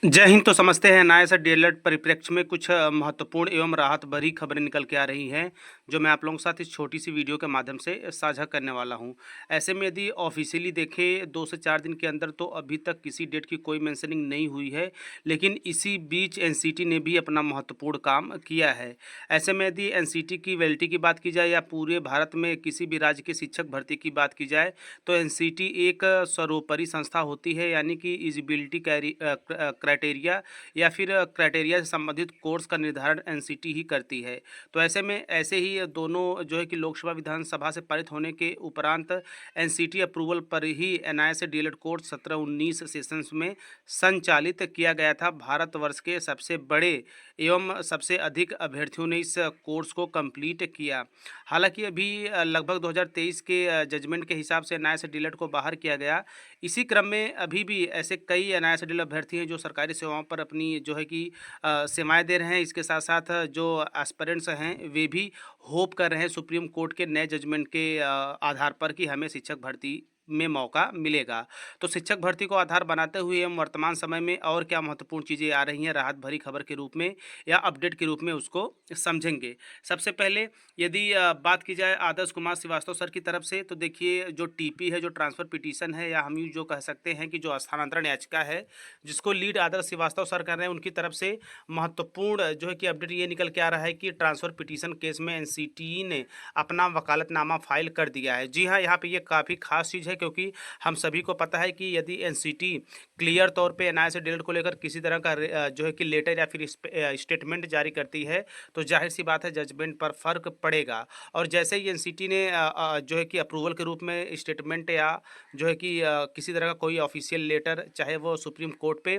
जय हिंद। तो समझते हैं नए से डीएलएड परिप्रेक्ष्य में कुछ महत्वपूर्ण एवं राहत भरी खबरें निकल के आ रही हैं, जो मैं आप लोगों के साथ इस छोटी सी वीडियो के माध्यम से साझा करने वाला हूं। ऐसे में यदि ऑफिशियली देखें 2 से 4 दिन के अंदर, तो अभी तक किसी डेट की कोई मेंशनिंग नहीं हुई है, लेकिन इसी बीच एनसीटी ने भी अपना महत्वपूर्ण काम किया है। ऐसे में यदि एनसीटी की वैलिडिटी की बात की जाए या पूरे भारत में किसी भी राज्य के शिक्षक भर्ती की बात की जाए, तो एनसीटी एक सर्वोपरि संस्था होती है, यानी कि एलिजिबिलिटी क्राइटेरिया या फिर क्राइटेरिया से संबंधित कोर्स का निर्धारण एनसीटी ही करती है। तो ऐसे में ऐसे ही दोनों जो है कि लोकसभा विधानसभा से पारित होने के उपरांत एनसीटी अप्रूवल पर ही एनआईए से डीएलएड कोर्स 17-19 सेशंस में संचालित किया गया था। भारतवर्ष के सबसे बड़े एवं सबसे अधिक अभ्यर्थियों ने इस कोर्स को कंप्लीट किया। हालांकि अभी लगभग 2023 के जजमेंट के हिसाब से एनआईए से डीएलएड को बाहर किया गया। इसी क्रम में अभी भी ऐसे कई एनआईए से डीएलएड अभ्यर्थी हैं जो सरकारी सेवाओं पर अपनी जो है कि सेवाएं दे रहे हैं। इसके साथ साथ जो एस्पिरेंट्स हैं वे भी होप कर रहे हैं सुप्रीम कोर्ट के नए जजमेंट के आधार पर कि हमें शिक्षक भर्ती में मौका मिलेगा। तो शिक्षक भर्ती को आधार बनाते हुए हम वर्तमान समय में और क्या महत्वपूर्ण चीज़ें आ रही हैं राहत भरी खबर के रूप में या अपडेट के रूप में, उसको समझेंगे। सबसे पहले यदि बात की जाए आदर्श कुमार श्रीवास्तव सर की तरफ से, तो देखिए जो टीपी है, जो ट्रांसफ़र पिटीशन है, या हम यूँ जो कह सकते हैं कि जो स्थानांतरण याचिका है जिसको लीड आदर्श श्रीवास्तव सर कर रहे हैं, उनकी तरफ से महत्वपूर्ण जो है कि अपडेट ये निकल के आ रहा है कि ट्रांसफ़र पिटीशन केस में एनसीटी ने अपना वकालतनामा फाइल कर दिया है। जी हाँ, यहाँ पे ये काफ़ी खास चीज़ है, क्योंकि हम सभी को पता है कि यदि एनसीटी क्लियर तौर पे एनआईए से डीएलएड को लेकर किसी तरह का जो है कि लेटर या फिर स्टेटमेंट जारी करती है, तो जाहिर सी बात है जजमेंट पर फर्क पड़ेगा। और जैसे ही एनसीटी ने जो है कि अप्रूवल के रूप में स्टेटमेंट या जो है कि किसी तरह का कोई ऑफिशियल लेटर, चाहे वो सुप्रीम कोर्ट पे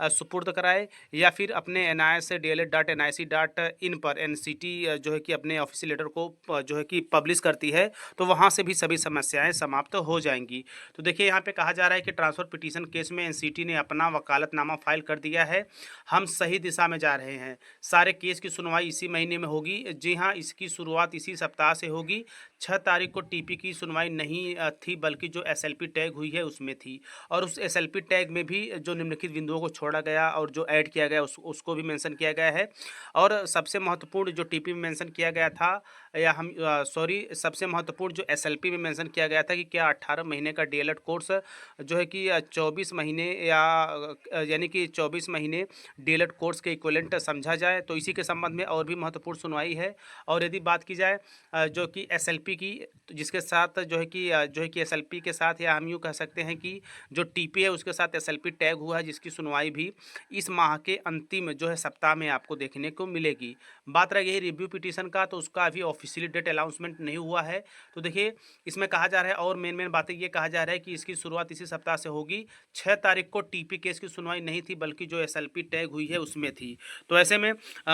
सुपुर्द कराए या फिर अपने एनआईए से DLED.nic.in पर एनसीटी जो है कि अपने ऑफिशियल लेटर को जो है कि पब्लिश करती है, तो वहाँ से भी सभी समस्याएं समाप्त हो जाएंगी। तो देखिए यहाँ पे कहा जा रहा है कि ट्रांसफ़र पिटीशन केस में एनसीटी ने अपना वकालतनामा फाइल कर दिया है। हम सही दिशा में जा रहे हैं। सारे केस की सुनवाई इसी महीने में होगी। जी हाँ, इसकी शुरुआत इसी सप्ताह से होगी। 6 तारीख को टीपी की सुनवाई नहीं थी, बल्कि जो एसएलपी टैग हुई है उसमें थी। और उस एसएलपी टैग में भी जो निम्नलिखित बिंदुओं को छोड़ा गया और जो ऐड किया गया उसको भी मेंशन किया गया है। और सबसे महत्वपूर्ण जो टीपी में मेंशन किया गया था, या हम सॉरी सबसे महत्वपूर्ण जो एसएलपी में मेंशन किया गया था कि क्या 18 महीने का डीएलएड कोर्स जो है कि 24 महीने या यानी कि 24 महीने डीएलएड कोर्स के इक्विवेलेंट समझा जाए। तो इसी के संबंध में और भी महत्वपूर्ण सुनवाई है। और यदि बात की जाए जो कि एसएलपी की, तो जिसके साथ जो है कि एसएलपी के साथ, या हम यूँ कह सकते हैं कि जो टीपी है उसके साथ एसएलपी टैग हुआ है, जिसकी सुनवाई भी इस माह के अंतिम जो है सप्ताह में आपको देखने को मिलेगी। बात रह गई रिव्यू पिटीशन का, तो उसका अभी ऑफिशियली डेट अनाउंसमेंट नहीं हुआ है। तो देखिए इसमें कहा जा रहा है, और मेन बातें ये कहा जा रहा है कि इसकी शुरुआत इसी सप्ताह से होगी। 6 तारीख को टीपी केस की सुनवाई नहीं थी, बल्कि जो एसएलपी टैग हुई है उसमें थी। तो ऐसे में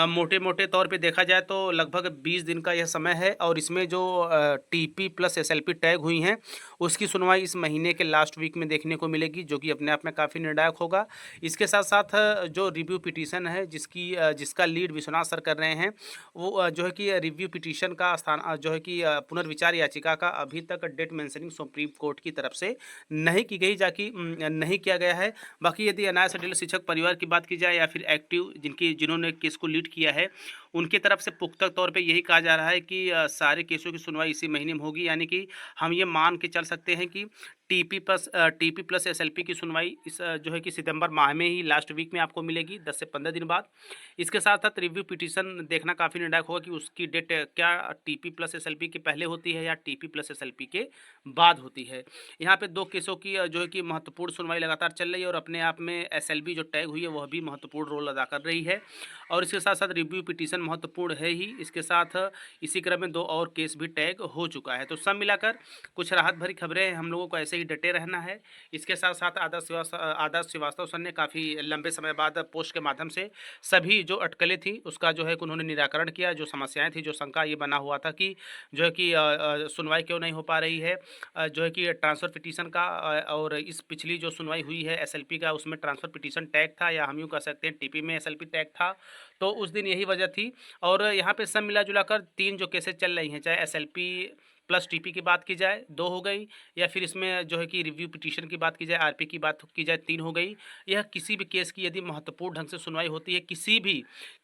मोटे मोटे तौर पे देखा जाए तो लगभग 20 दिन का यह समय है, और इसमें जो टीपी प्लस एसएलपी टैग हुई हैं उसकी सुनवाई इस महीने के लास्ट वीक में देखने को मिलेगी, जो कि अपने आप में काफ़ी निर्णायक होगा। इसके साथ साथ जो रिव्यू पिटीशन है जिसका लीड विश्वनाथ सर कर रहे हैं, वो जो है कि रिव्यू पिटीशन का स्थान जो है कि पुनर्विचार याचिका का अभी तक डेट मेंशनिंग सुप्रीम कोर्ट की तरफ से नहीं की गई, जाकि नहीं किया गया है। बाकी यदि एनआईए से डीएलएड शिक्षक परिवार की बात की जाए या फिर एक्टिव जिन्होंने केस को लीड किया है, उनकी तरफ से पुख्ता तौर पे यही कहा जा रहा है कि सारे केसों की सुनवाई इसी महीने में होगी। यानी कि हम ये मान के चल सकते हैं कि टीपी प्लस एसएलपी की सुनवाई इस जो है कि सितंबर माह में ही लास्ट वीक में आपको मिलेगी, 10 से 15 दिन बाद। इसके साथ साथ रिव्यू पिटीशन देखना काफ़ी निर्णायक होगा कि उसकी डेट क्या टीपी प्लस एसएलपी के पहले होती है या टीपी प्लस एसएलपी के बाद होती है। यहाँ पे 2 केसों की जो है कि महत्वपूर्ण सुनवाई लगातार चल रही है, और अपने आप में एसएलबी जो टैग हुई है वह भी महत्वपूर्ण रोल अदा कर रही है। और इसके साथ साथ रिव्यू पिटीशन महत्वपूर्ण है ही, इसके साथ इसी क्रम में 2 और केस भी टैग हो चुका है। तो सब मिलाकर कुछ राहत भरी खबरें हैं, हम लोगों को ऐसे ही डटे रहना है। इसके साथ साथ आदर्श श्रीवास्तव सर ने काफ़ी लंबे समय बाद पोस्ट के माध्यम से सभी जो अटकलें थी उसका जो है कि उन्होंने निराकरण किया। जो समस्याएं थी, जो शंका ये बना हुआ था कि जो है कि सुनवाई क्यों नहीं हो पा रही है जो है कि ट्रांसफ़र पिटीशन का, और इस पिछली जो सुनवाई हुई है एसएलपी का, उसमें ट्रांसफ़र पिटीशन टैग था, या हम यूँ कह सकते हैं टीपी में एसएलपी टैग था। तो उस दिन यही वजह थी। और यहाँ पे सब मिला जुला कर 3 जो केसेस चल रही हैं, चाहे एसएलपी प्लस टीपी की बात की जाए 2 हो गई, या फिर इसमें जो है कि रिव्यू पिटीशन की बात की जाए, आरपी की बात की जाए 3 हो गई। यह किसी भी केस की यदि महत्वपूर्ण ढंग से सुनवाई होती है, किसी भी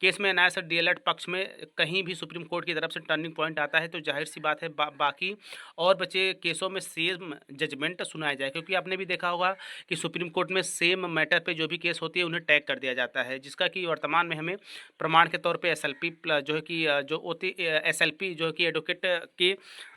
केस में न्याय सर डीएलएड पक्ष में कहीं भी सुप्रीम कोर्ट की तरफ से टर्निंग पॉइंट आता है, तो ज़ाहिर-सी बात है बाकी और बचे केसों में सेम जजमेंट सुनाया जाए। क्योंकि आपने भी देखा होगा कि सुप्रीम कोर्ट में सेम मैटर पे जो भी केस होती है उन्हें टैग कर दिया जाता है, जिसका कि वर्तमान में हमें प्रमाण के तौर पे एसएलपी जो है कि जो होती एसएलपी जो है कि एडवोकेट के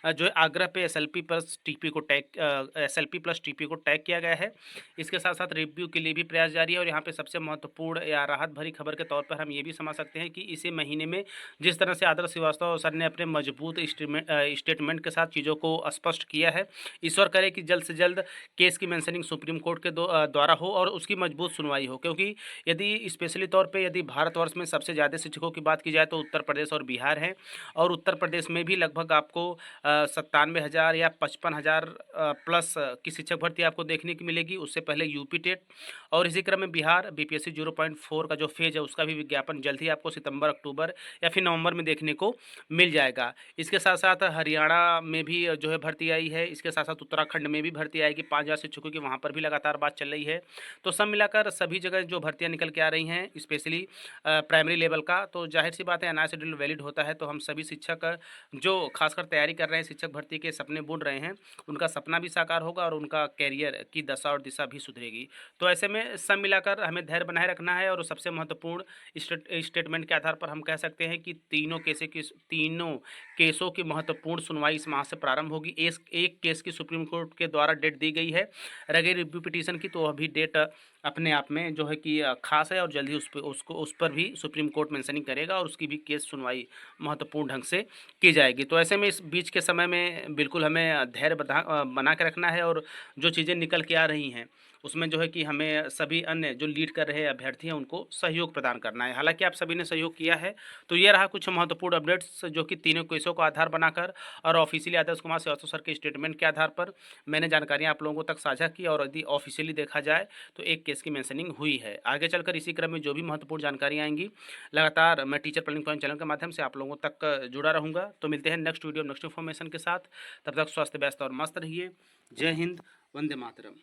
जो है आग्रह पे एसएलपी प्लस टीपी को टैग एसएलपी प्लस टीपी को टैग किया गया है। इसके साथ-साथ रिव्यू के लिए भी प्रयास जारी है, और यहाँ पे सबसे महत्वपूर्ण या राहत भरी खबर के तौर पर हम ये भी समझ सकते हैं कि इसी महीने में जिस तरह से आदर्श श्रीवास्तव सर ने अपने मजबूत स्टेटमेंट के साथ चीज़ों को स्पष्ट किया है, ईश्वर करे कि जल्द से जल्द केस की मेंशनिंग सुप्रीम कोर्ट के द्वारा हो और उसकी मजबूत सुनवाई हो। क्योंकि यदि स्पेशली तौर पे यदि भारतवर्ष में सबसे ज़्यादा शिक्षकों की बात की जाए तो उत्तर प्रदेश और बिहार है, और उत्तर प्रदेश में भी लगभग आपको 97,000 या 55,000 प्लस की शिक्षक भर्ती आपको देखने की मिलेगी। उससे पहले यूपी टेट, और इसी क्रम में बिहार बीपीएससी 0.4 का जो फेज है उसका भी विज्ञापन जल्द ही आपको सितंबर, अक्टूबर या फिर नवंबर में देखने को मिल जाएगा। इसके साथ साथ हरियाणा में भी जो है भर्ती आई है, इसके साथ साथ उत्तराखंड में भी भर्ती आएगी 5,000 शिक्षकों की, वहाँ पर भी लगातार बात चल रही है। तो सब मिलाकर सभी जगह जो भर्तियाँ निकल के आ रही हैं, स्पेशली प्राइमरी लेवल का, तो जाहिर सी बात है एनआईए शेड्यूल वैलिड होता है, तो हम सभी शिक्षक जो खासकर तैयारी कर रहे हैं, शिक्षक भर्ती के सपने बुन रहे हैं, उनका सपना भी साकार होगा और उनका कैरियर की दशा और दिशा भी सुधरेगी। तो ऐसे में सब मिलाकर हमें धैर्य बनाए रखना है, और सबसे महत्वपूर्ण स्टेटमेंट के आधार पर हम कह सकते हैं कि तीनों केसों की महत्वपूर्ण सुनवाई इस माह से प्रारंभ होगी। एक केस की सुप्रीम कोर्ट के द्वारा डेट दी गई है रगे रिव्यू पिटीशन की, तो अभी डेट अपने आप में जो है कि खास है, और जल्द ही उस पर भी सुप्रीम कोर्ट मेंशनिंग करेगा और उसकी भी केस सुनवाई महत्वपूर्ण ढंग से की जाएगी। तो ऐसे में इस बीच के समय में बिल्कुल हमें धैर्य बना के रखना है, और जो चीज़ें निकल के आ रही हैं उसमें जो है कि हमें सभी अन्य जो लीड कर रहे अभ्यर्थी हैं उनको सहयोग प्रदान करना है। हालांकि आप सभी ने सहयोग किया है। तो ये रहा कुछ महत्वपूर्ण अपडेट्स जो कि तीनों केसों को आधार बनाकर और ऑफिशियली आदर्श कुमार श्रीवास्तव सर के स्टेटमेंट के आधार पर मैंने जानकारियाँ आप लोगों तक साझा की, और यदि ऑफिशियली देखा जाए तो एक केस की मेंशनिंग हुई है। आगे चलकर इसी क्रम में जो भी महत्वपूर्ण जानकारी आएंगी लगातार मैं टीचर प्लानिंग पॉइंट चैनल के माध्यम से आप लोगों तक जुड़ा रहूँगा। तो मिलते हैं नेक्स्ट वीडियो नेक्स्ट इन्फॉर्मेशन के साथ। तब तक स्वस्थ व्यस्त और मस्त रहिए। जय हिंद, वंदे मातरम।